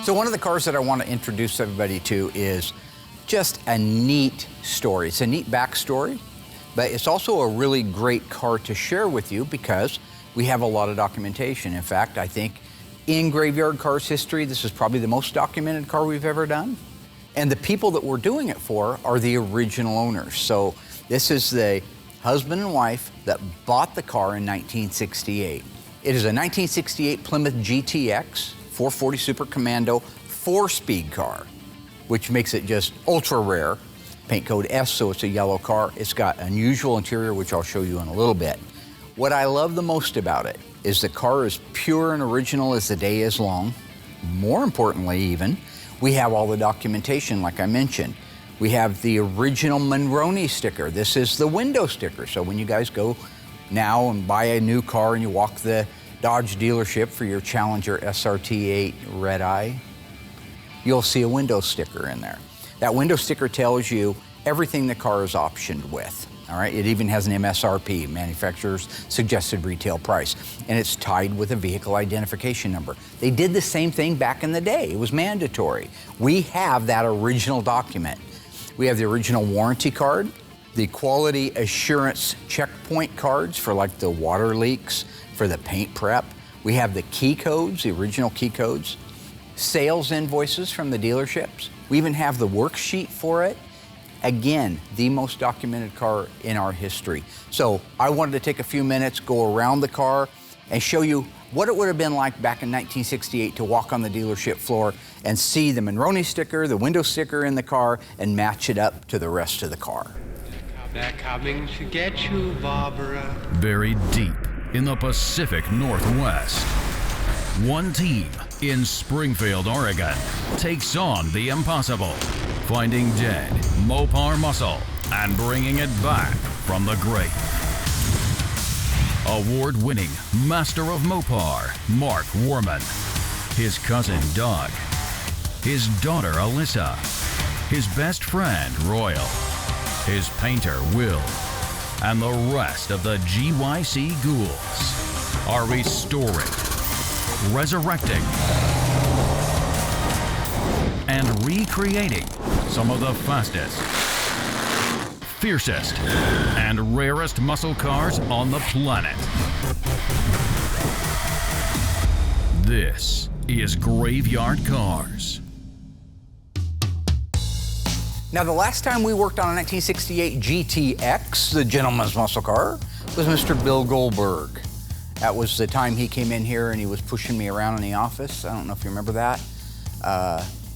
So one of the cars that I want to introduce everybody to is just a neat story. It's a neat backstory, but it's also a really great car to share with you because we have a lot of documentation. In fact, I think in Graveyard Cars history, this is probably the most documented car we've ever done. And the people that we're doing it for are the original owners. So this is the husband and wife that bought the car in 1968. It is a 1968 Plymouth GTX 440 Super Commando 4-speed car, which makes it just ultra rare. Paint code S, so it's a yellow car. It's got unusual interior, which I'll show you in a little bit. What I love the most about it is the car is pure and original as the day is long. More importantly even, we have all the documentation like I mentioned. We have the original Monroney sticker. This is the window sticker. So when you guys go now and buy a new car and you walk the Dodge dealership for your Challenger SRT8 Red Eye, you'll see a window sticker in there. That window sticker tells you everything the car is optioned with. All right, it even has an MSRP, manufacturer's suggested retail price, and it's tied with a vehicle identification number. They did the same thing back in the day. It was mandatory. We have that original document. We have the original warranty card, the quality assurance checkpoint cards for like the water leaks, for the paint prep. We have the key codes, the original key codes, sales invoices from the dealerships. We even have the worksheet for it. Again, the most documented car in our history. So I wanted to take a few minutes, go around the car, and show you what it would have been like back in 1968 to walk on the dealership floor and see the Monroney sticker, the window sticker in the car, and match it up to the rest of the car. They're coming to get you, Barbara. Buried deep in the Pacific Northwest, one team in Springfield, Oregon, takes on the impossible, finding dead Mopar muscle and bringing it back from the grave. Award-winning master of Mopar, Mark Warman, his cousin Doug, his daughter Alyssa, his best friend Royal, his painter Will, and the rest of the GYC ghouls are restoring, resurrecting, and recreating some of the fastest, fiercest, and rarest muscle cars on the planet. This is Graveyard Cars. Now, the last time we worked on a 1968 GTX, the gentleman's muscle car, was Mr. Bill Goldberg. That was the time he came in here and he was pushing me around in the office. I don't know if you remember that.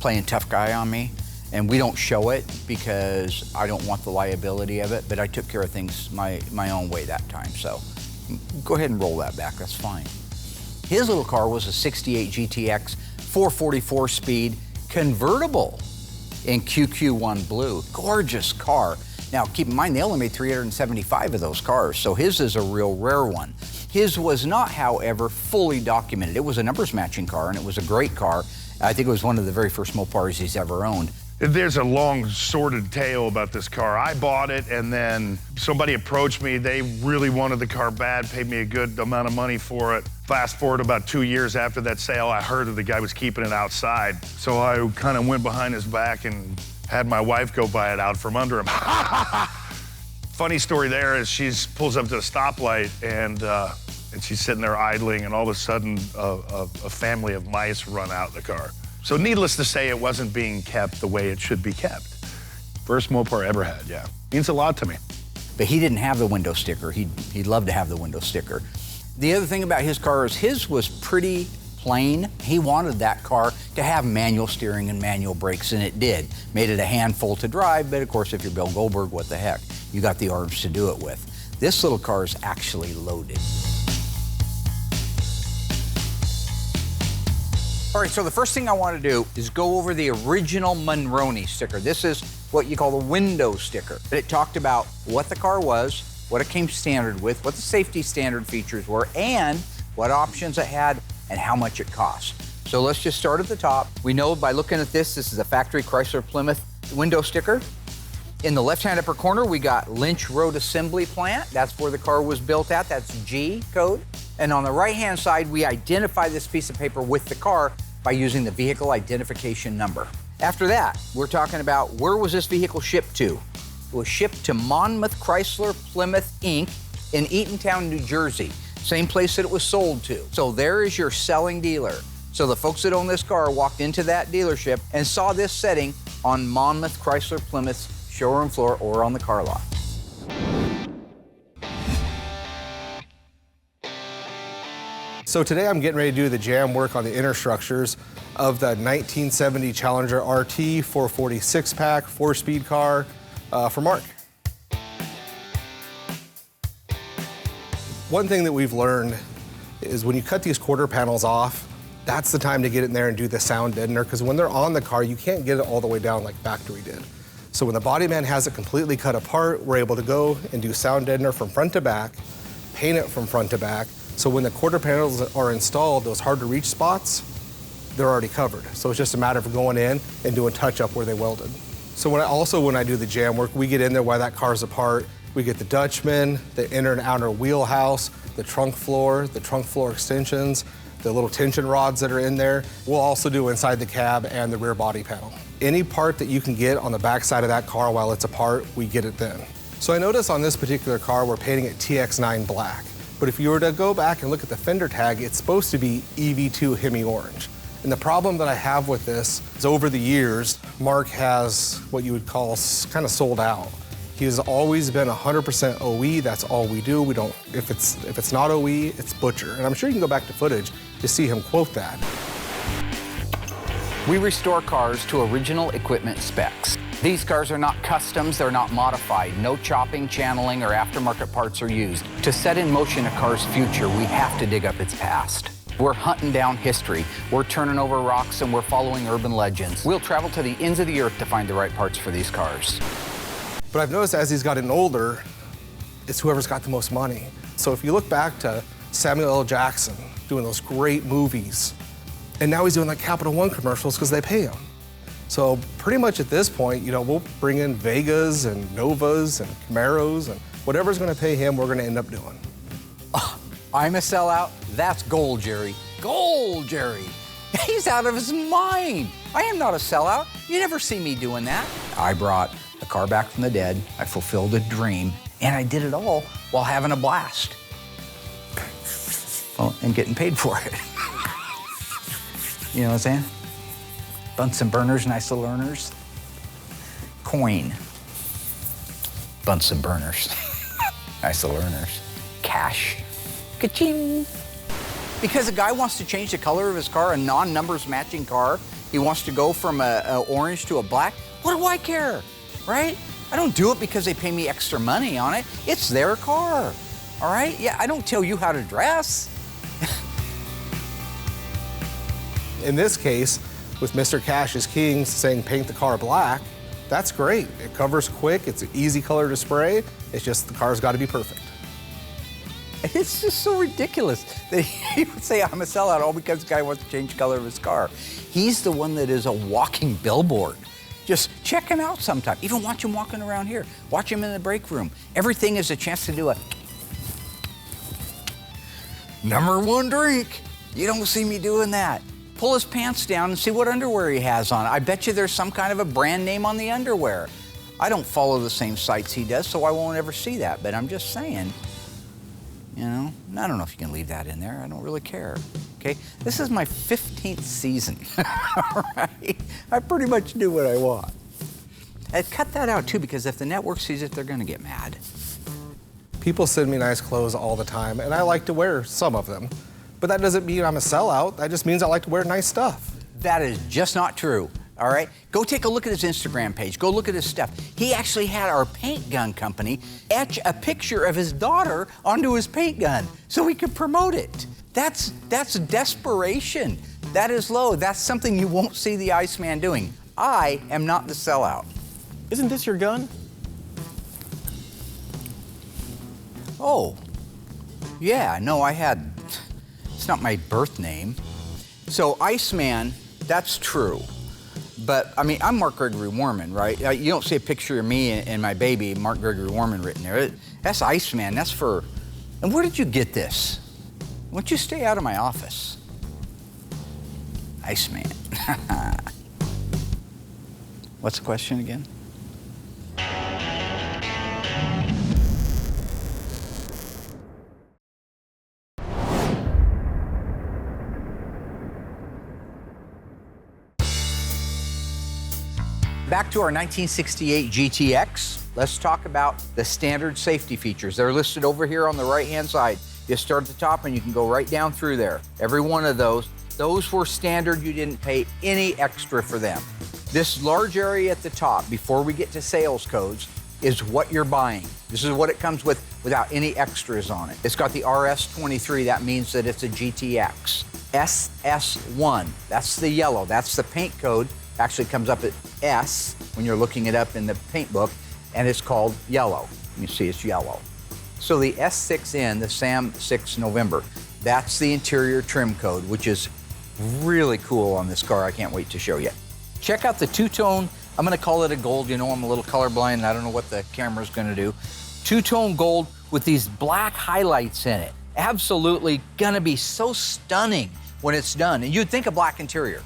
Playing tough guy on me. And we don't show it because I don't want the liability of it, but I took care of things my own way that time. So go ahead and roll that back, that's fine. His little car was a 68 GTX 444 speed convertible in QQ1 blue. Gorgeous car. Now, keep in mind, they only made 375 of those cars, so his is a real rare one. His was not, however, fully documented. It was a numbers matching car, and it was a great car. I think it was one of the very first Mopars he's ever owned. There's a long, sordid tale about this car. I bought it, and then somebody approached me. They really wanted the car bad, paid me a good amount of money for it. Fast forward about 2 years after that sale, I heard that the guy was keeping it outside. So I kind of went behind his back and had my wife go buy it out from under him. Funny story there is she pulls up to the stoplight, and she's sitting there idling, and all of a sudden, a family of mice run out the car. So needless to say, it wasn't being kept the way it should be kept. First Mopar ever had, yeah. Means a lot to me. But he didn't have the window sticker. He'd love to have the window sticker. The other thing about his car is his was pretty plain. He wanted that car to have manual steering and manual brakes, and it did. Made it a handful to drive, but of course, if you're Bill Goldberg, what the heck? You got the arms to do it with. This little car is actually loaded. All right, so the first thing I want to do is go over the original Monroney sticker. This is what you call the window sticker. It talked about what the car was, what it came standard with, what the safety standard features were, and what options it had, and how much it cost. So let's just start at the top. We know by looking at this is a factory Chrysler Plymouth window sticker. In the left-hand upper corner, we got Lynch Road Assembly Plant. That's where the car was built at. That's G code. And on the right-hand side, we identify this piece of paper with the car by using the vehicle identification number. After that, we're talking about where was this vehicle shipped to? It was shipped to Monmouth Chrysler Plymouth Inc. in Eatontown, New Jersey, same place that it was sold to. So there is your selling dealer. So the folks that own this car walked into that dealership and saw this setting on Monmouth Chrysler Plymouth's showroom floor or on the car lot. So today I'm getting ready to do the jam work on the inner structures of the 1970 Challenger RT 440 6-pack 4-speed car for Mark. One thing that we've learned is when you cut these quarter panels off, that's the time to get in there and do the sound deadener, because when they're on the car, you can't get it all the way down like factory did. So when the body man has it completely cut apart, we're able to go and do sound deadener from front to back, paint it from front to back, so when the quarter panels are installed, those hard to reach spots, they're already covered. So it's just a matter of going in and doing touch up where they welded. So when I do the jam work, we get in there while that car's apart. We get the Dutchman, the inner and outer wheelhouse, the trunk floor extensions, the little tension rods that are in there. We'll also do inside the cab and the rear body panel. Any part that you can get on the back side of that car while it's apart, we get it then. So I notice on this particular car, we're painting it TX9 black. But if you were to go back and look at the fender tag, it's supposed to be EV2 Hemi Orange. And the problem that I have with this is over the years, Mark has what you would call kind of sold out. He has always been 100% OE, that's all we do. We don't, if it's not OE, it's butcher. And I'm sure you can go back to footage to see him quote that. We restore cars to original equipment specs. These cars are not customs, they're not modified. No chopping, channeling, or aftermarket parts are used. To set in motion a car's future, we have to dig up its past. We're hunting down history. We're turning over rocks and we're following urban legends. We'll travel to the ends of the earth to find the right parts for these cars. But I've noticed as he's gotten older, it's whoever's got the most money. So if you look back to Samuel L. Jackson doing those great movies, and now he's doing like Capital One commercials because they pay him. So pretty much at this point, you know, we'll bring in Vegas and Novas and Camaros and whatever's gonna pay him, we're gonna end up doing. Oh, I'm a sellout? That's gold, Jerry. Gold, Jerry. He's out of his mind. I am not a sellout. You never see me doing that. I brought a car back from the dead. I fulfilled a dream, and I did it all while having a blast. Well, and getting paid for it. You know what I'm saying? Bunsen burners, nice little earners. Coin. Bunsen burners. Nice little earners. Cash. Ka-ching. Because a guy wants to change the color of his car, a non-numbers matching car, he wants to go from a orange to a black, what do I care, right? I don't do it because they pay me extra money on it. It's their car, all right? Yeah, I don't tell you how to dress. In this case, with Mr. Cash is King saying paint the car black, that's great. It covers quick, it's an easy color to spray, it's just the car's gotta be perfect. It's just so ridiculous that he would say I'm a sellout all because the guy wants to change the color of his car. He's the one that is a walking billboard. Just check him out sometime. Even watch him walking around here. Watch him in the break room. Everything is a chance to do a #1 drink. You don't see me doing that. Pull his pants down and see what underwear he has on. I bet you there's some kind of a brand name on the underwear. I don't follow the same sites he does, so I won't ever see that, but I'm just saying, you know, I don't know if you can leave that in there. I don't really care, okay? This is my 15th season, all right? I pretty much do what I want. And cut that out, too, because if the network sees it, they're gonna get mad. People send me nice clothes all the time, and I like to wear some of them. But that doesn't mean I'm a sellout. That just means I like to wear nice stuff. That is just not true, all right? Go take a look at his Instagram page. Go look at his stuff. He actually had our paint gun company etch a picture of his daughter onto his paint gun so he could promote it. That's desperation. That is low. That's something you won't see the Iceman doing. I am not the sellout. Isn't this your gun? Oh, yeah, no, it's not my birth name. So Iceman, that's true. But I mean, I'm Mark Gregory Warman, right? You don't see a picture of me and my baby, Mark Gregory Warman, written there. That's Iceman, that's for, and where did you get this? Why don't you stay out of my office? Iceman. What's the question again? Back to our 1968 GTX. Let's talk about the standard safety features. They're listed over here on the right-hand side. You start at the top and you can go right down through there. Every one of those were standard. You didn't pay any extra for them. This large area at the top, before we get to sales codes, is what you're buying. This is what it comes with without any extras on it. It's got the RS23, that means that it's a GTX. SS1, that's the yellow, that's the paint code. Actually comes up at S when you're looking it up in the paint book, and it's called yellow. You see it's yellow. So the S6N, the Sam 6 November, that's the interior trim code, which is really cool on this car. I can't wait to show you. Check out the two-tone, I'm gonna call it a gold. You know I'm a little colorblind and I don't know what the camera's gonna do. Two-tone gold with these black highlights in it. Absolutely gonna be so stunning when it's done. And you'd think a black interior.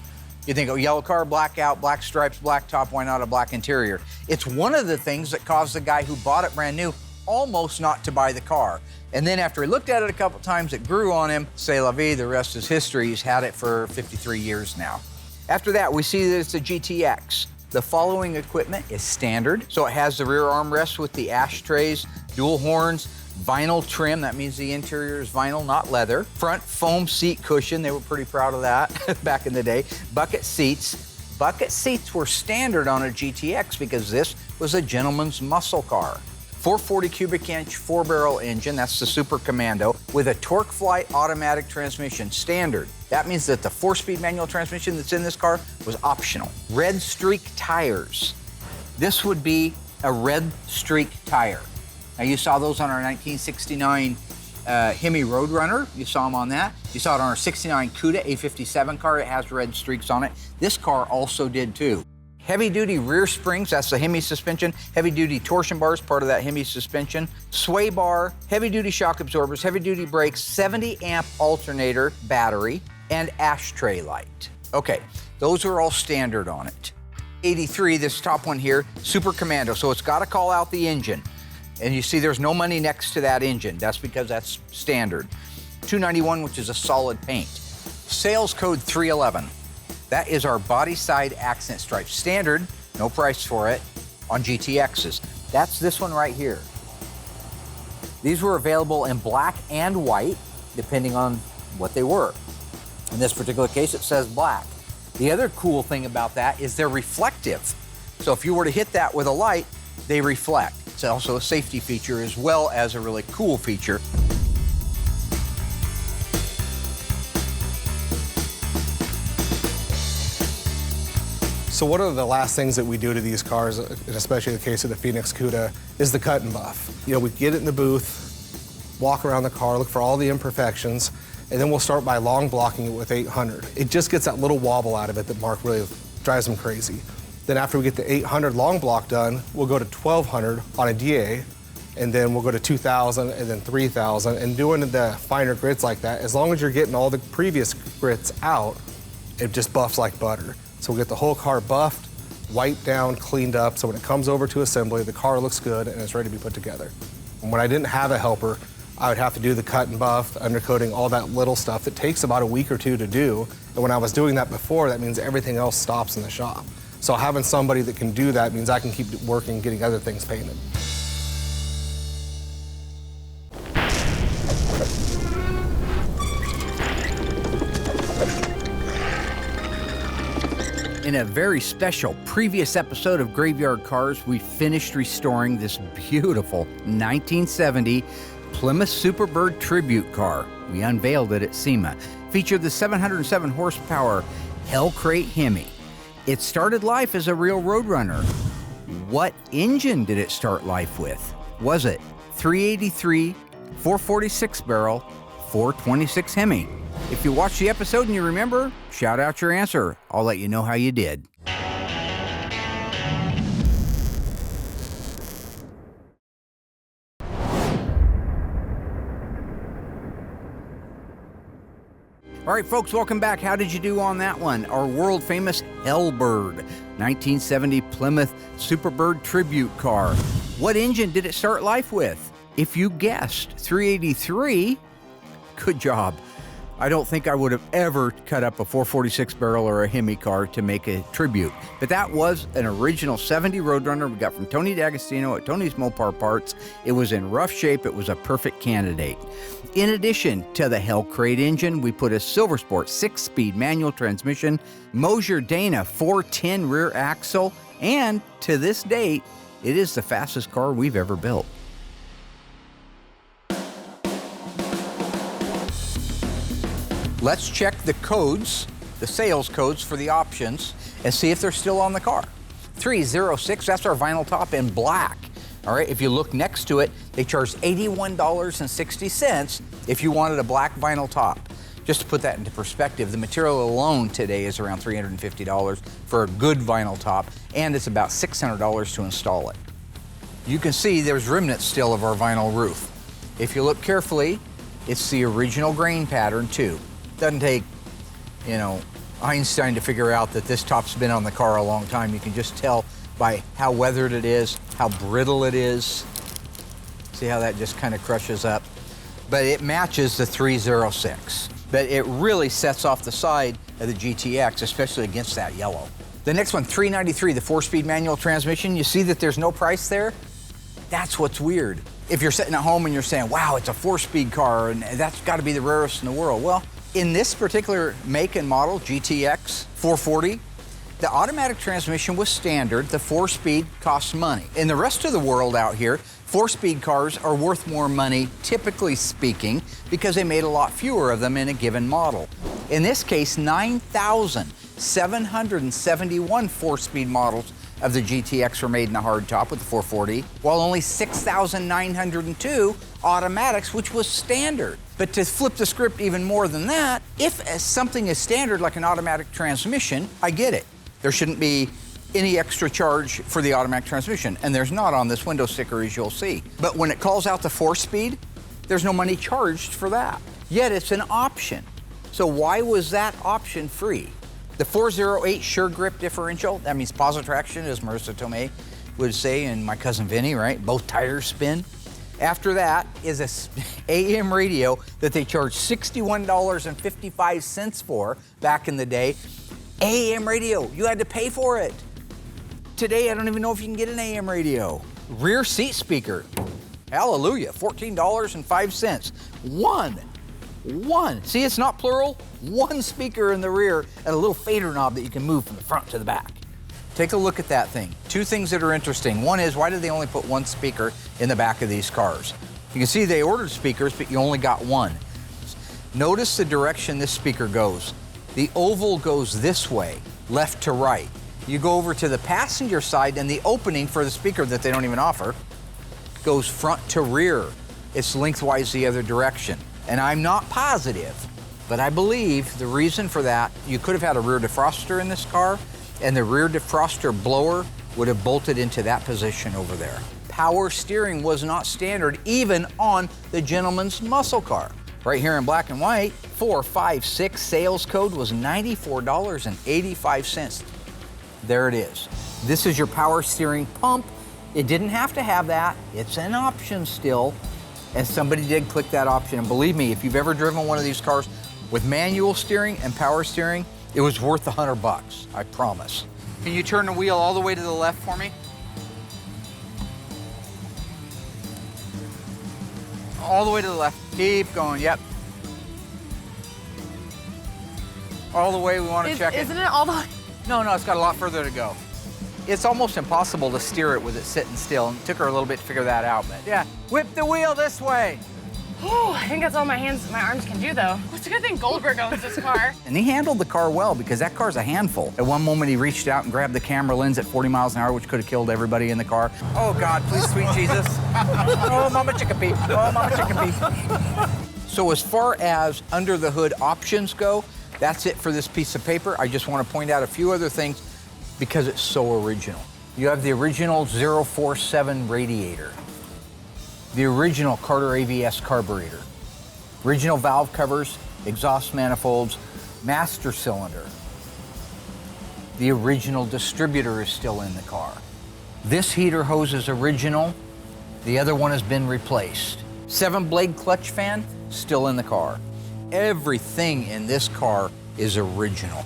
You think, oh, yellow car, black out, black stripes, black top, why not a black interior? It's one of the things that caused the guy who bought it brand new almost not to buy the car. And then after he looked at it a couple times, it grew on him. C'est la vie, the rest is history. He's had it for 53 years now. After that, we see that it's a GTX. The following equipment is standard. So it has the rear armrest with the ashtrays, dual horns, vinyl trim, that means the interior is vinyl, not leather. Front foam seat cushion, they were pretty proud of that back in the day. Bucket seats. Bucket seats were standard on a GTX because this was a gentleman's muscle car. 440 cubic inch 4-barrel engine, that's the Super Commando, with a TorqueFlite automatic transmission, standard. That means that the 4-speed manual transmission that's in this car was optional. Red streak tires. This would be a red streak tire. Now you saw those on our 1969 Hemi Roadrunner. You saw them on that. You saw it on our 69 Cuda A57 car. It has red streaks on it. This car also did too. Heavy-duty rear springs, that's the Hemi suspension. Heavy-duty torsion bars, part of that Hemi suspension. Sway bar, heavy-duty shock absorbers, heavy-duty brakes, 70-amp alternator battery, and ashtray light. Okay, those are all standard on it. 83, this top one here, Super Commando, so it's got to call out the engine. And you see there's no money next to that engine. That's because that's standard. 291, which is a solid paint. Sales code 311. That is our body side accent stripe. Standard, no price for it, on GTXs. That's this one right here. These were available in black and white, depending on what they were. In this particular case, it says black. The other cool thing about that is they're reflective. So if you were to hit that with a light, they reflect. It's also a safety feature as well as a really cool feature. So one of the last things that we do to these cars, especially in the case of the Phoenix Cuda, is the cut and buff. You know, we get it in the booth, walk around the car, look for all the imperfections, and then we'll start by long blocking it with 800. It just gets that little wobble out of it that Mark really drives him crazy. Then after we get the 800 long block done, we'll go to 1200 on a DA, and then we'll go to 2000 and then 3000. And doing the finer grits like that, as long as you're getting all the previous grits out, it just buffs like butter. So we'll get the whole car buffed, wiped down, cleaned up, so when it comes over to assembly, the car looks good and it's ready to be put together. And when I didn't have a helper, I would have to do the cut and buff, the undercoating, all that little stuff. It takes about a week or two to do. And when I was doing that before, that means everything else stops in the shop. So having somebody that can do that means I can keep working, getting other things painted. In a very special previous episode of Graveyard Cars, we finished restoring this beautiful 1970 Plymouth Superbird tribute car. We unveiled it at SEMA. Featured the 707 horsepower Hellcrate Hemi. It started life as a real Roadrunner. What engine did it start life with? Was it 383, 446 barrel, 426 Hemi? If you watched the episode and you remember, shout out your answer. I'll let you know how you did. All right, folks, welcome back. How did you do on that one? Our world famous Hellbird, 1970 Plymouth Superbird tribute car. What engine did it start life with? If you guessed 383, good job. I don't think I would have ever cut up a 446 barrel or a Hemi car to make a tribute. But that was an original 70 Roadrunner we got from Tony D'Agostino at Tony's Mopar Parts. It was in rough shape. It was a perfect candidate. In addition to the Hell Crate engine, we put a Silver Sport 6-speed manual transmission, Mosier Dana 410 rear axle, and to this date, it is the fastest car we've ever built. Let's check the codes, the sales codes for the options, and see if they're still on the car. 306, that's our vinyl top in black. All right, if you look next to it, they charge $81.60 if you wanted a black vinyl top. Just to put that into perspective, the material alone today is around $350 for a good vinyl top, and it's about $600 to install it. You can see there's remnants still of our vinyl roof. If you look carefully, it's the original grain pattern too. Doesn't take, Einstein to figure out that this top's been on the car a long time. You can just tell by how weathered it is, how brittle it is. See how that just kind of crushes up? But it matches the 306. But it really sets off the side of the GTX, especially against that yellow. The next one, 393, the 4-speed manual transmission. You see that there's no price there? That's what's weird. If you're sitting at home and you're saying, wow, it's a 4-speed car and that's got to be the rarest in the world. Well, in this particular make and model, GTX 440, the automatic transmission was standard. The 4-speed costs money. In the rest of the world out here, 4-speed cars are worth more money, typically speaking, because they made a lot fewer of them in a given model. In this case, 9,771 4-speed models of the GTX were made in a hardtop with the 440, while only 6,902 automatics, which was standard. But to flip the script even more than that, if something is standard like an automatic transmission, I get it. There shouldn't be any extra charge for the automatic transmission, and there's not on this window sticker, as you'll see. But when it calls out the 4-speed, there's no money charged for that. Yet it's an option. So why was that option free? The 408 Sure Grip differential, that means positive traction, as Marissa Tomei would say, and my cousin Vinny, right? Both tires spin. After that is a AM radio that they charged $61.55 for back in the day. AM radio, you had to pay for it. Today, I don't even know if you can get an AM radio. Rear seat speaker, hallelujah, $14.05. One. See, it's not plural. One speaker in the rear and a little fader knob that you can move from the front to the back. Take a look at that thing. Two things that are interesting. One is, why did they only put one speaker in the back of these cars? You can see they ordered speakers, but you only got one. Notice the direction this speaker goes. The oval goes this way, left to right. You go over to the passenger side, and the opening for the speaker that they don't even offer goes front to rear. It's lengthwise the other direction. And I'm not positive, but I believe the reason for that, you could have had a rear defroster in this car, and the rear defroster blower would have bolted into that position over there. Power steering was not standard even on the gentleman's muscle car. Right here in black and white, 456 sales code was $94.85. There it is. This is your power steering pump. It didn't have to have that. It's an option still. And somebody did click that option. And believe me, if you've ever driven one of these cars with manual steering and power steering, it was worth $100, I promise. Can you turn the wheel all the way to the left for me? All the way to the left. Keep going, yep. All the way, we want to check it. Isn't it all the way? No, it's got a lot further to go. It's almost impossible to steer it with it sitting still, and it took her a little bit to figure that out, but yeah. Whip the wheel this way. Oh, I think that's all my arms can do, though. It's a good thing Goldberg owns this car. And he handled the car well, because that car's a handful. At one moment, he reached out and grabbed the camera lens at 40 miles an hour, which could have killed everybody in the car. Oh, God, please, sweet Jesus. Oh, Mama Chickapee. Oh, Mama Chickapee. So as far as under the hood options go, that's it for this piece of paper. I just want to point out a few other things because it's so original. You have the original 047 radiator, the original Carter AVS carburetor, original valve covers, exhaust manifolds, master cylinder. The original distributor is still in the car. This heater hose is original. The other one has been replaced. 7-blade clutch fan, still in the car. Everything in this car is original.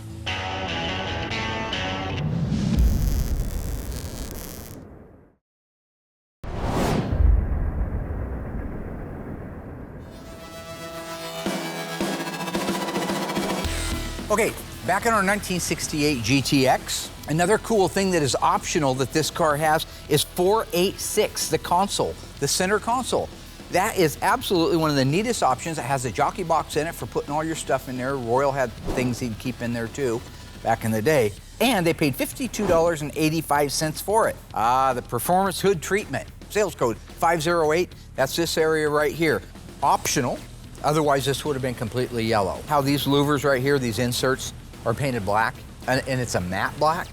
Okay, back in our 1968 GTX, another cool thing that is optional that this car has is 486, the console, the center console. That is absolutely one of the neatest options. It has a jockey box in it for putting all your stuff in there. Royal had things he'd keep in there too, back in the day. And they paid $52.85 for it. The performance hood treatment, sales code 508, that's this area right here. Optional. Otherwise, this would have been completely yellow. How these louvers right here, these inserts, are painted black, and it's a matte black.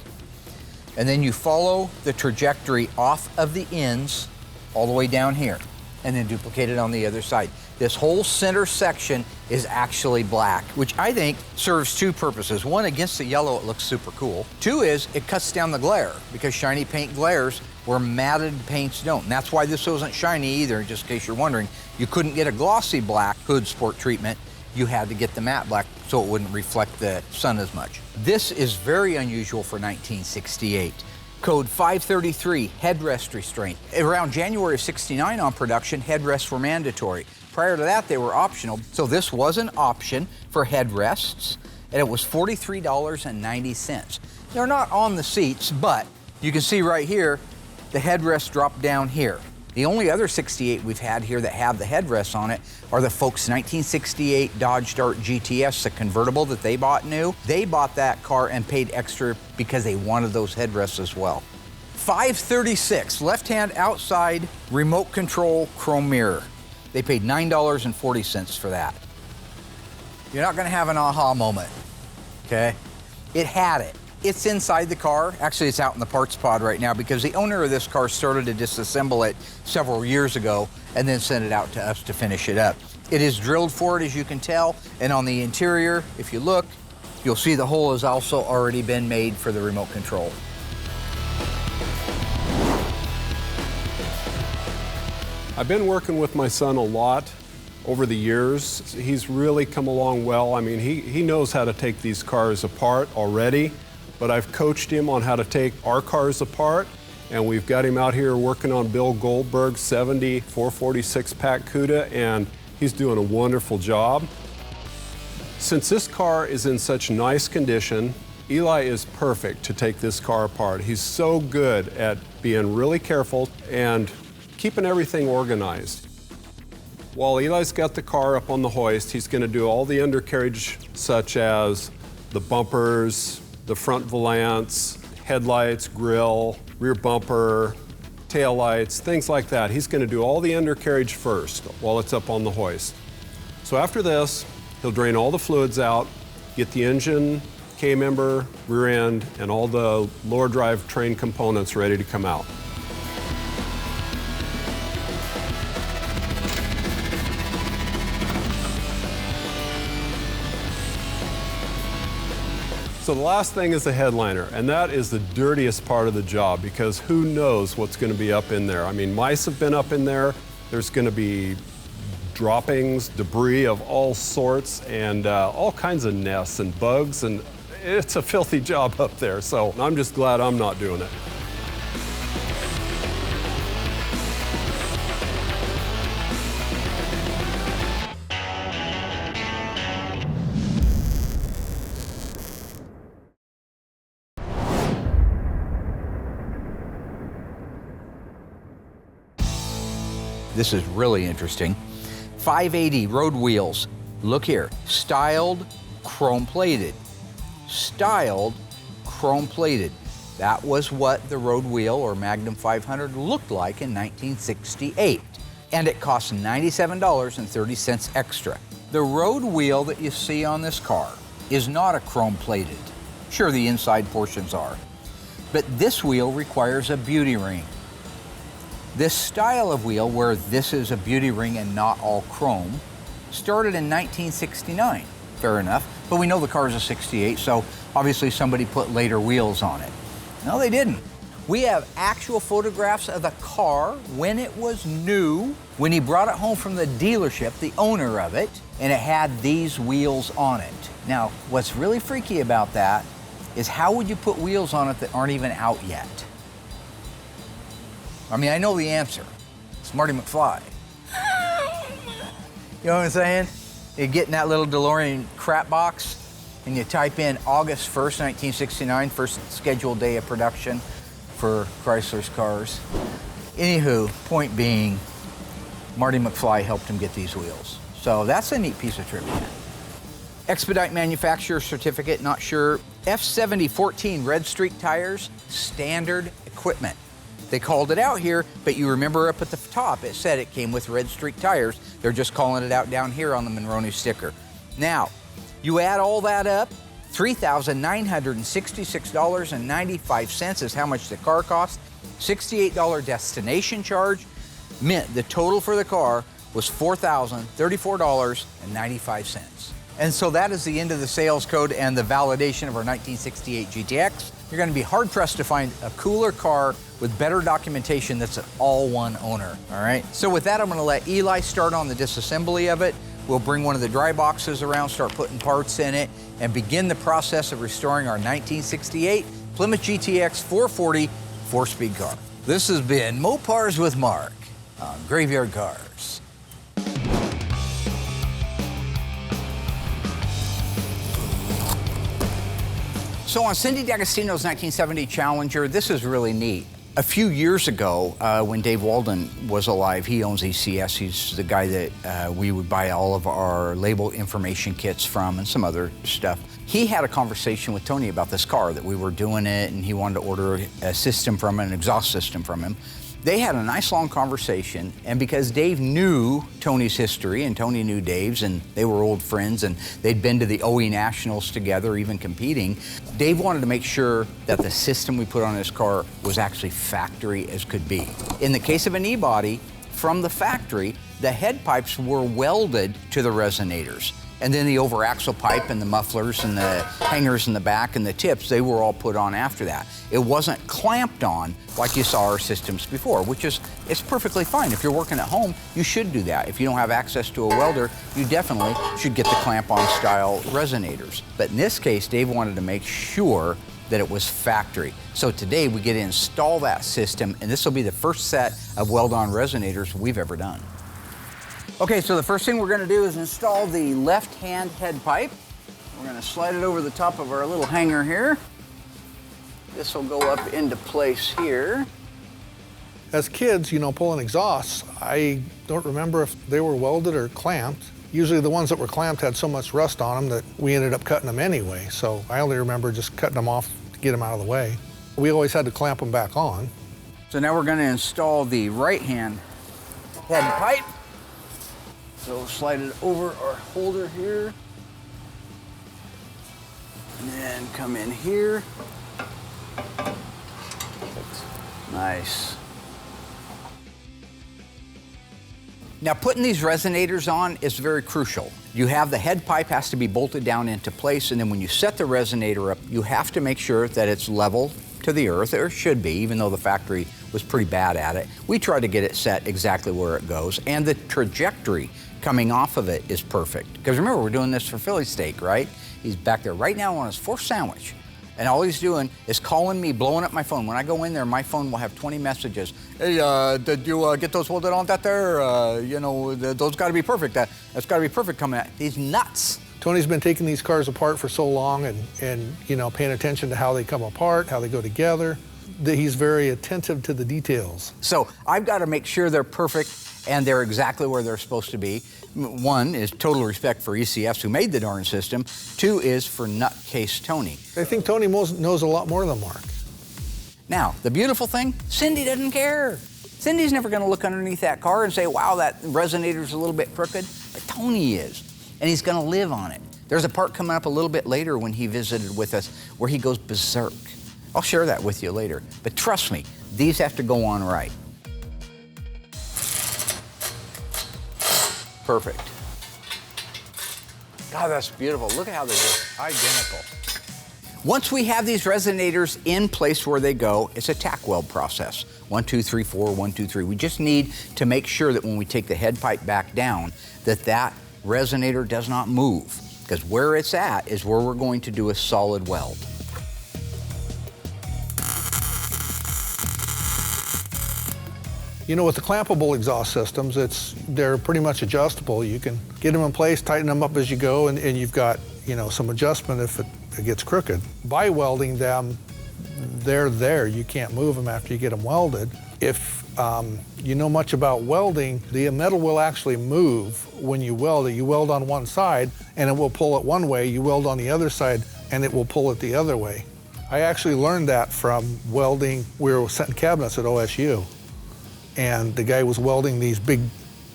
And then you follow the trajectory off of the ends all the way down here, and then duplicate it on the other side. This whole center section is actually black, which I think serves two purposes. One, against the yellow, it looks super cool. Two is, it cuts down the glare, because shiny paint glares where matted paints don't. And that's why this wasn't shiny either, just in case you're wondering. You couldn't get a glossy black hood sport treatment. You had to get the matte black so it wouldn't reflect the sun as much. This is very unusual for 1968. Code 533, headrest restraint. Around January of 69 on production, headrests were mandatory. Prior to that, they were optional. So this was an option for headrests, and it was $43.90. They're not on the seats, but you can see right here, the headrest drop down here. The only other 68 we've had here that have the headrests on it are the folks' 1968 Dodge Dart GTS, the convertible that they bought new. They bought that car and paid extra because they wanted those headrests as well. 536, left-hand outside remote control chrome mirror. They paid $9.40 for that. You're not gonna have an aha moment, okay? It had it. It's inside the car. Actually, it's out in the parts pod right now because the owner of this car started to disassemble it several years ago and then sent it out to us to finish it up. It is drilled for it, as you can tell, and on the interior, if you look, you'll see the hole has also already been made for the remote control. I've been working with my son a lot over the years. He's really come along well. I mean, he knows how to take these cars apart already. But I've coached him on how to take our cars apart, and we've got him out here working on Bill Goldberg's 70 446 Pack CUDA, and he's doing a wonderful job. Since this car is in such nice condition, Eli is perfect to take this car apart. He's so good at being really careful and keeping everything organized. While Eli's got the car up on the hoist, he's going to do all the undercarriage, such as the bumpers, the front valance, headlights, grille, rear bumper, tail lights, things like that. He's going to do all the undercarriage first while it's up on the hoist. So after this, he'll drain all the fluids out, get the engine, K-member, rear end, and all the lower drive train components ready to come out. So the last thing is the headliner, and that is the dirtiest part of the job because who knows what's going to be up in there. I mean, mice have been up in there. There's going to be droppings, debris of all sorts, and all kinds of nests and bugs, and it's a filthy job up there. So I'm just glad I'm not doing it. This is really interesting. 580 road wheels. Look here, styled, chrome plated. Styled, chrome plated. That was what the road wheel or Magnum 500 looked like in 1968. And it cost $97.30 extra. The road wheel that you see on this car is not a chrome plated. Sure, the inside portions are. But this wheel requires a beauty ring. This style of wheel, where this is a beauty ring and not all chrome, started in 1969. Fair enough, but we know the car's a 68, so obviously somebody put later wheels on it. No, they didn't. We have actual photographs of the car when it was new, when he brought it home from the dealership, the owner of it, and it had these wheels on it. Now, what's really freaky about that is how would you put wheels on it that aren't even out yet? I mean, I know the answer. It's Marty McFly. You know what I'm saying? You get in that little DeLorean crap box and you type in August 1st, 1969, first scheduled day of production for Chrysler's cars. Anywho, point being, Marty McFly helped him get these wheels. So that's a neat piece of trivia. Expedite manufacturer certificate, not sure. F7014 Red Streak tires, standard equipment. They called it out here, but you remember up at the top, it said it came with Red Streak tires. They're just calling it out down here on the Monroney sticker. Now, you add all that up, $3,966.95 is how much the car cost. $68 destination charge meant the total for the car was $4,034.95. And so that is the end of the sales code and the validation of our 1968 GTX. You're going to be hard-pressed to find a cooler car with better documentation that's an all-one owner, all right? So with that, I'm going to let Eli start on the disassembly of it. We'll bring one of the dry boxes around, start putting parts in it, and begin the process of restoring our 1968 Plymouth GTX 440 4-speed car. This has been Mopars with Mark on Graveyard Cars. So on Cindy D'Agostino's 1970 Challenger, this is really neat. A few years ago, when Dave Walden was alive, he owns ECS. He's the guy that we would buy all of our label information kits from and some other stuff. He had a conversation with Tony about this car, that we were doing it, and he wanted to order a system from him, an exhaust system from him. They had a nice long conversation, and because Dave knew Tony's history and Tony knew Dave's, and they were old friends and they'd been to the OE Nationals together, even competing, Dave wanted to make sure that the system we put on his car was actually factory as could be. In the case of an E-body, from the factory, the head pipes were welded to the resonators. And then the over-axle pipe and the mufflers and the hangers in the back and the tips, they were all put on after that. It wasn't clamped on like you saw our systems before, which is, it's perfectly fine. If you're working at home, you should do that. If you don't have access to a welder, you definitely should get the clamp-on style resonators. But in this case, Dave wanted to make sure that it was factory. So today we get to install that system, and this will be the first set of weld-on resonators we've ever done. Okay, so the first thing we're gonna do is install the left-hand head pipe. We're gonna slide it over the top of our little hanger here. This will go up into place here. As kids, you know, pulling exhausts, I don't remember if they were welded or clamped. Usually the ones that were clamped had so much rust on them that we ended up cutting them anyway. So I only remember just cutting them off to get them out of the way. We always had to clamp them back on. So now we're gonna install the right-hand head pipe. So slide it over our holder here. And then come in here. Nice. Now putting these resonators on is very crucial. You have the head pipe has to be bolted down into place, and then when you set the resonator up, you have to make sure that it's level to the earth, or it should be, even though the factory was pretty bad at it. We try to get it set exactly where it goes, and the trajectory coming off of it is perfect. Because remember, we're doing this for Philly steak, right? He's back there right now on his fourth sandwich. And all he's doing is calling me, blowing up my phone. When I go in there, my phone will have 20 messages. Hey, did you get those welded on that there? You know, those gotta be perfect. That's gotta be perfect coming out. He's nuts. Tony's been taking these cars apart for so long and you know, paying attention to how they come apart, how they go together. He's very attentive to the details. So I've got to make sure they're perfect and they're exactly where they're supposed to be. One is total respect for ECS, who made the darn system. Two is for nutcase Tony. I think Tony knows a lot more than Mark. Now, the beautiful thing, Cindy doesn't care. Cindy's never going to look underneath that car and say, wow, that resonator's a little bit crooked. But Tony is, and he's going to live on it. There's a part coming up a little bit later when he visited with us where he goes berserk. I'll share that with you later. But trust me, these have to go on right. Perfect. God, that's beautiful. Look at how they're just identical. Once we have these resonators in place where they go, it's a tack weld process. 1, 2, 3, 4, 1, 2, 3. We just need to make sure that when we take the head pipe back down, that resonator does not move. Because where it's at is where we're going to do a solid weld. You know, with the clampable exhaust systems, they're pretty much adjustable. You can get them in place, tighten them up as you go, and you've got, you know, some adjustment if it gets crooked. By welding them, they're there. You can't move them after you get them welded. If you know much about welding, the metal will actually move when you weld it. You weld on one side, and it will pull it one way. You weld on the other side, and it will pull it the other way. I actually learned that from welding. We were setting cabinets at OSU. And the guy was welding these big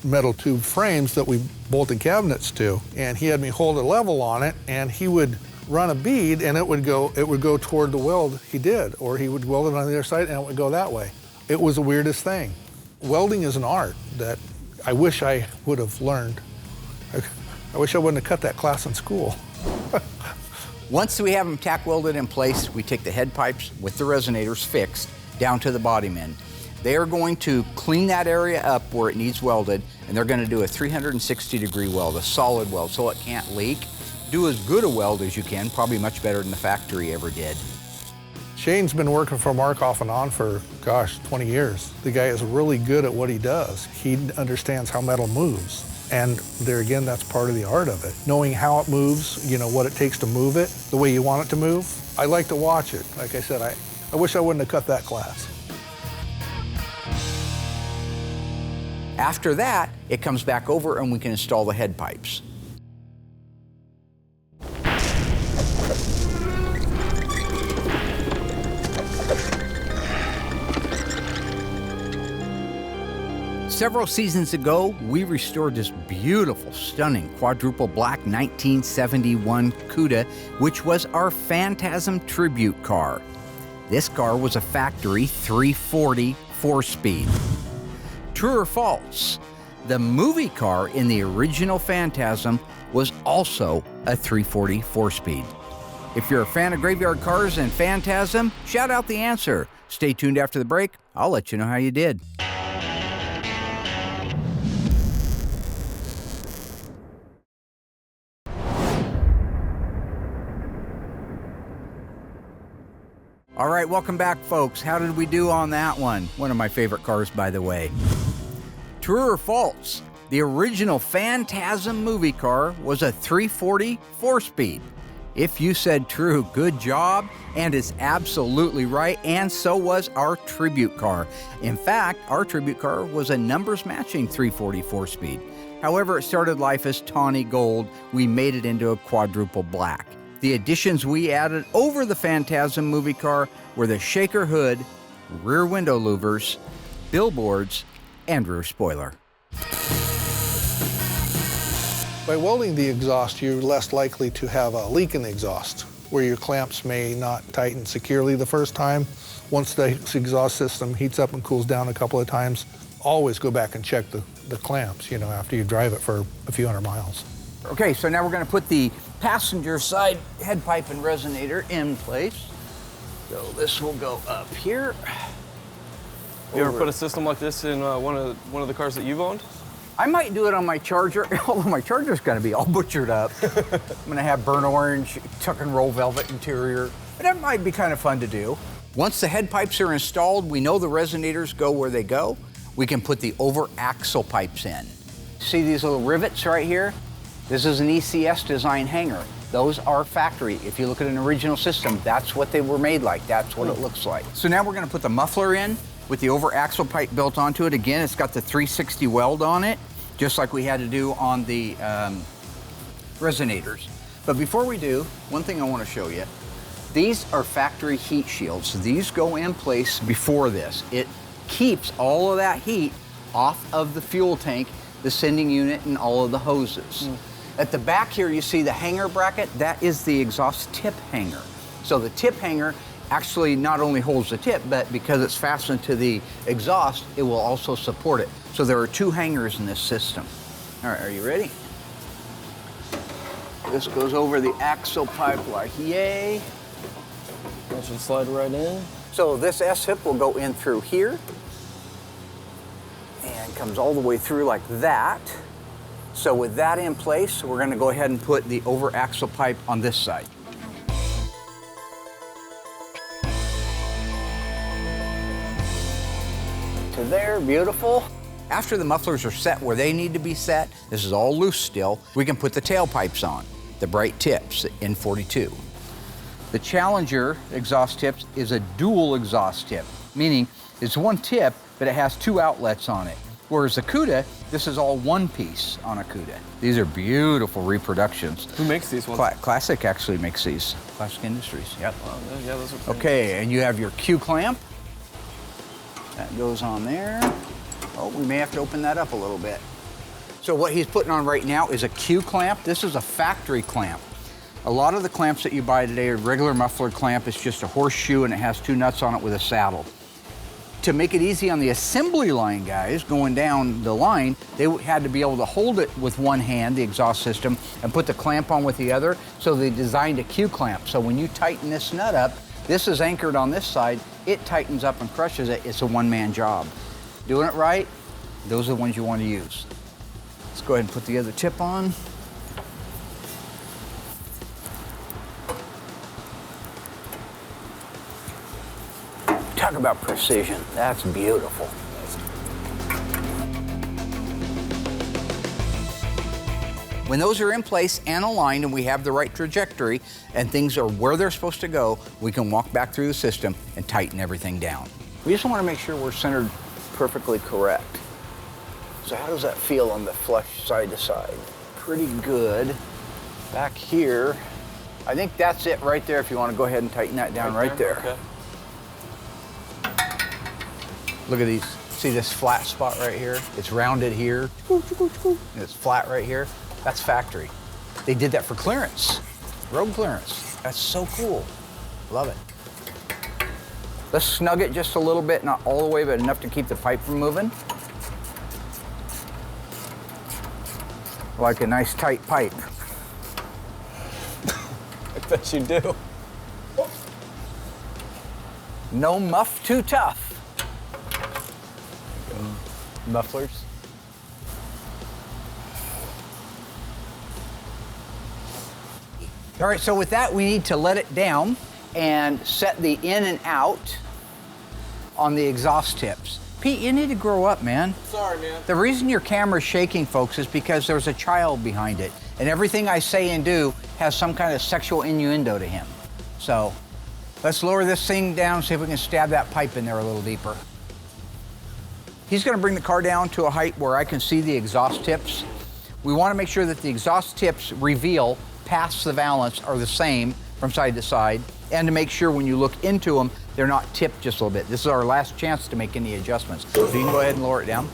metal tube frames that we bolted cabinets to. And he had me hold a level on it, and he would run a bead, and it would go toward the weld he did. Or he would weld it on the other side, and it would go that way. It was the weirdest thing. Welding is an art that I wish I would have learned. I wish I wouldn't have cut that class in school. Once we have them tack welded in place, we take the head pipes with the resonators fixed down to the body men. They are going to clean that area up where it needs welded, and they're going to do a 360-degree weld, a solid weld, so it can't leak. Do as good a weld as you can, probably much better than the factory ever did. Shane's been working for Mark off and on for, gosh, 20 years. The guy is really good at what he does. He understands how metal moves. And there again, that's part of the art of it. Knowing how it moves, you know, what it takes to move it, the way you want it to move. I like to watch it. Like I said, I wish I wouldn't have cut that class. After that, it comes back over and we can install the head pipes. Several seasons ago, we restored this beautiful, stunning quadruple black 1971 Cuda, which was our Phantasm tribute car. This car was a factory 340 4-speed. True or false? The movie car in the original Phantasm was also a 340 4-speed. If you're a fan of Graveyard Cars and Phantasm, shout out the answer. Stay tuned after the break. I'll let you know how you did. All right, welcome back, folks. How did we do on that one? One of my favorite cars, by the way. True or false? The original Phantasm movie car was a 340 4-speed. If you said true, good job, and it's absolutely right, and so was our tribute car. In fact, our tribute car was a numbers-matching 340 4-speed. However, it started life as tawny gold. We made it into a quadruple black. The additions we added over the Phantasm movie car were the shaker hood, rear window louvers, billboards, and rear spoiler. By welding the exhaust, you're less likely to have a leak in the exhaust, where your clamps may not tighten securely the first time. Once the exhaust system heats up and cools down a couple of times, always go back and check the clamps, you know, after you drive it for a few hundred miles. Okay, so now we're going to put the passenger side head pipe and resonator in place. So this will go up here. You ever put a system like this in one of the cars that you've owned? I might do it on my Charger, although my Charger's going to be all butchered up. I'm going to have burnt orange, tuck and roll velvet interior, but that might be kind of fun to do. Once the head pipes are installed, we know the resonators go where they go. We can put the over axle pipes in. See these little rivets right here? This is an ECS design hanger. Those are factory. If you look at an original system, that's what they were made like. That's what it looks like. So now we're going to put the muffler in with the over axle pipe built onto it. Again, it's got the 360 weld on it, just like we had to do on the resonators. But before we do, one thing I want to show you. These are factory heat shields. So these go in place before this. It keeps all of that heat off of the fuel tank, the sending unit, and all of the hoses. At the back here, you see the hanger bracket. That is the exhaust tip hanger. So the tip hanger actually not only holds the tip, but because it's fastened to the exhaust, it will also support it. So there are two hangers in this system. All right, are you ready? This goes over the axle pipe like yay. That should slide right in. So this S-hip will go in through here and comes all the way through like that. So with that in place, we're gonna go ahead and put the over axle pipe on this side. To there, beautiful. After the mufflers are set where they need to be set, this is all loose still, we can put the tailpipes on, the bright tips in 42. The Challenger exhaust tips is a dual exhaust tip, meaning it's one tip, but it has two outlets on it. Whereas the CUDA, this is all one piece on a CUDA. These are beautiful reproductions. Who makes these ones? Classic actually makes these. Classic Industries, yep. Wow, yeah, those are pretty Okay, and you have your Q clamp. That goes on there. Oh, we may have to open that up a little bit. So what he's putting on right now is a Q clamp. This is a factory clamp. A lot of the clamps that you buy today are regular muffler clamp. It's just a horseshoe and it has two nuts on it with a saddle. To make it easy on the assembly line guys going down the line, they had to be able to hold it with one hand, the exhaust system, and put the clamp on with the other. So they designed a Q clamp. So when you tighten this nut up, this is anchored on this side, it tightens up and crushes it. It's a one-man job. Doing it right, those are the ones you want to use. Let's go ahead and put the other tip on. Talk about precision. That's beautiful. When those are in place and aligned and we have the right trajectory and things are where they're supposed to go, we can walk back through the system and tighten everything down. We just want to make sure we're centered perfectly correct. So how does that feel on the flush side to side? Pretty good. Back here, I think that's it right there if you want to go ahead and tighten that down right there. Okay. Look at these. See this flat spot right here? It's rounded here. And it's flat right here. That's factory. They did that for clearance, road clearance. That's so cool. Love it. Let's snug it just a little bit, not all the way, but enough to keep the pipe from moving. Like a nice tight pipe. I bet you do. No muff too tough. Mufflers. All right, so with that, we need to let it down and set the in and out on the exhaust tips. Pete, you need to grow up, man. Sorry, man. The reason your camera's shaking, folks, is because there's a child behind it, and everything I say and do has some kind of sexual innuendo to him. So let's lower this thing down, see if we can stab that pipe in there a little deeper. He's gonna bring the car down to a height where I can see the exhaust tips. We wanna make sure that the exhaust tips reveal past the valance are the same from side to side, and to make sure when you look into them, they're not tipped just a little bit. This is our last chance to make any adjustments. So you can go ahead and lower it down.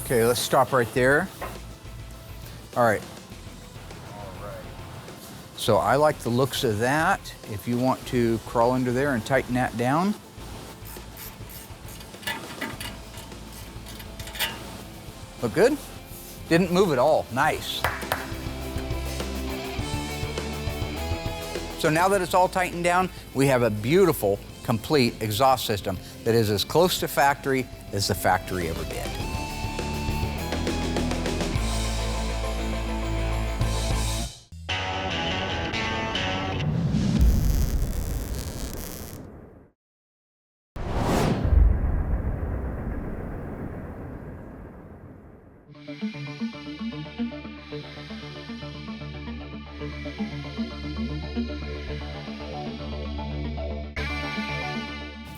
Okay, let's stop right there. All right. So I like the looks of that. If you want to crawl under there and tighten that down. Look good? Didn't move at all. Nice. So now that it's all tightened down, we have a beautiful, complete exhaust system that is as close to factory as the factory ever did.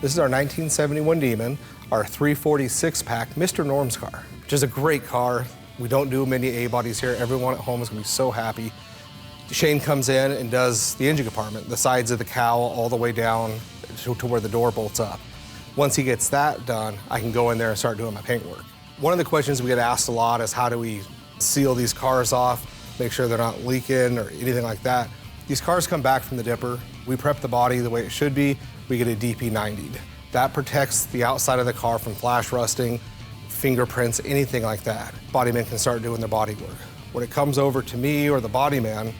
This is our 1971 Demon, our 346-pack Mr. Norm's car, which is a great car. We don't do many A-bodies here. Everyone at home is gonna be so happy. Shane comes in and does the engine compartment, the sides of the cowl all the way down to where the door bolts up. Once he gets that done, I can go in there and start doing my paint work. One of the questions we get asked a lot is how do we seal these cars off, make sure they're not leaking or anything like that. These cars come back from the dipper. We prep the body the way it should be. We get a DP90'd. That protects the outside of the car from flash rusting, fingerprints, anything like that. Bodyman can start doing their body work. When it comes over to me or the bodyman,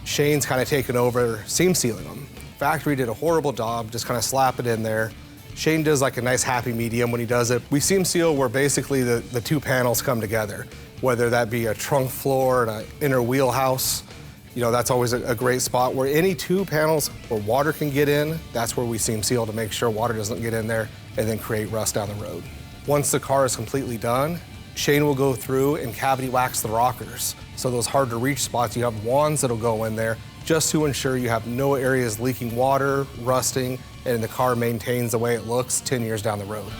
Shane's kind of taken over seam sealing them. Factory did a horrible job, just kind of slap it in there. Shane does like a nice happy medium when he does it. We seam seal where basically the two panels come together, whether that be a trunk floor and an inner wheelhouse. You know, that's always a great spot where any two panels where water can get in, that's where we seam seal to make sure water doesn't get in there and then create rust down the road. Once the car is completely done, Shane will go through and cavity wax the rockers. So those hard to reach spots, you have wands that'll go in there just to ensure you have no areas leaking water, rusting, and the car maintains the way it looks 10 years down the road.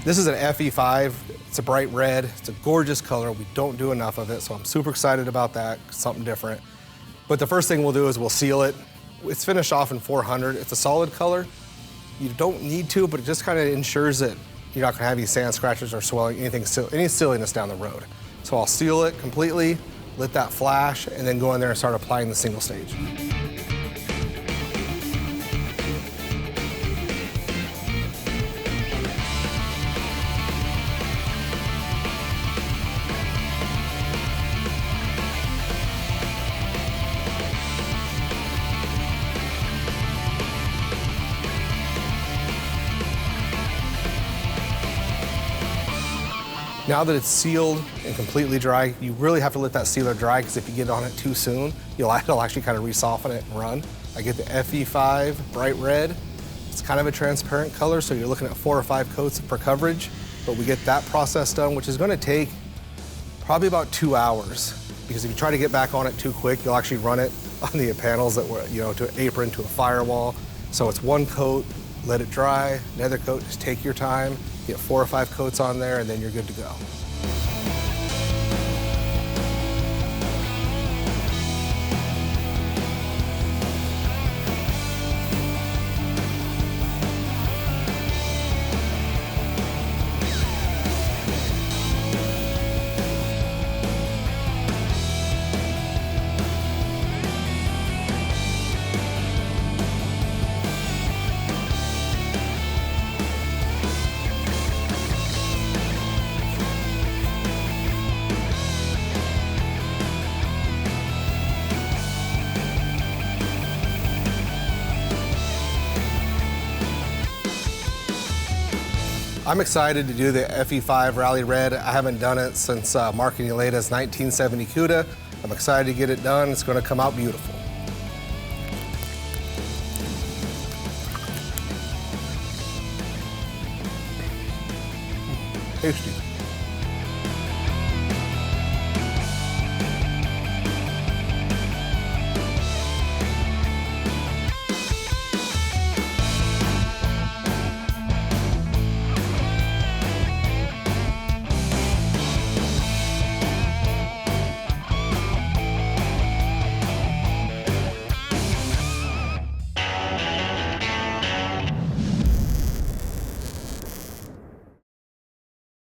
This is an FE5. It's a bright red. It's a gorgeous color. We don't do enough of it, so I'm super excited about that, something different. But the first thing we'll do is we'll seal it. It's finished off in 400. It's a solid color. You don't need to, but it just kind of ensures that you're not gonna have any sand scratches or swelling, any silliness down the road. So I'll seal it completely, let that flash, and then go in there and start applying the single stage. Now that it's sealed and completely dry, you really have to let that sealer dry because if you get on it too soon, it'll actually kind of re-soften it and run. I get the FE5 bright red. It's kind of a transparent color, so you're looking at 4 or 5 coats for coverage, but we get that process done, which is gonna take probably about 2 hours because if you try to get back on it too quick, you'll actually run it on the panels that were, to an apron, to a firewall. So it's 1 coat, let it dry, another coat, just take your time, get 4 or 5 coats on there, and then you're good to go. I'm excited to do the FE5 Rally Red. I haven't done it since Mark and Yeleda's 1970 CUDA. I'm excited to get it done. It's going to come out beautiful. Tasty.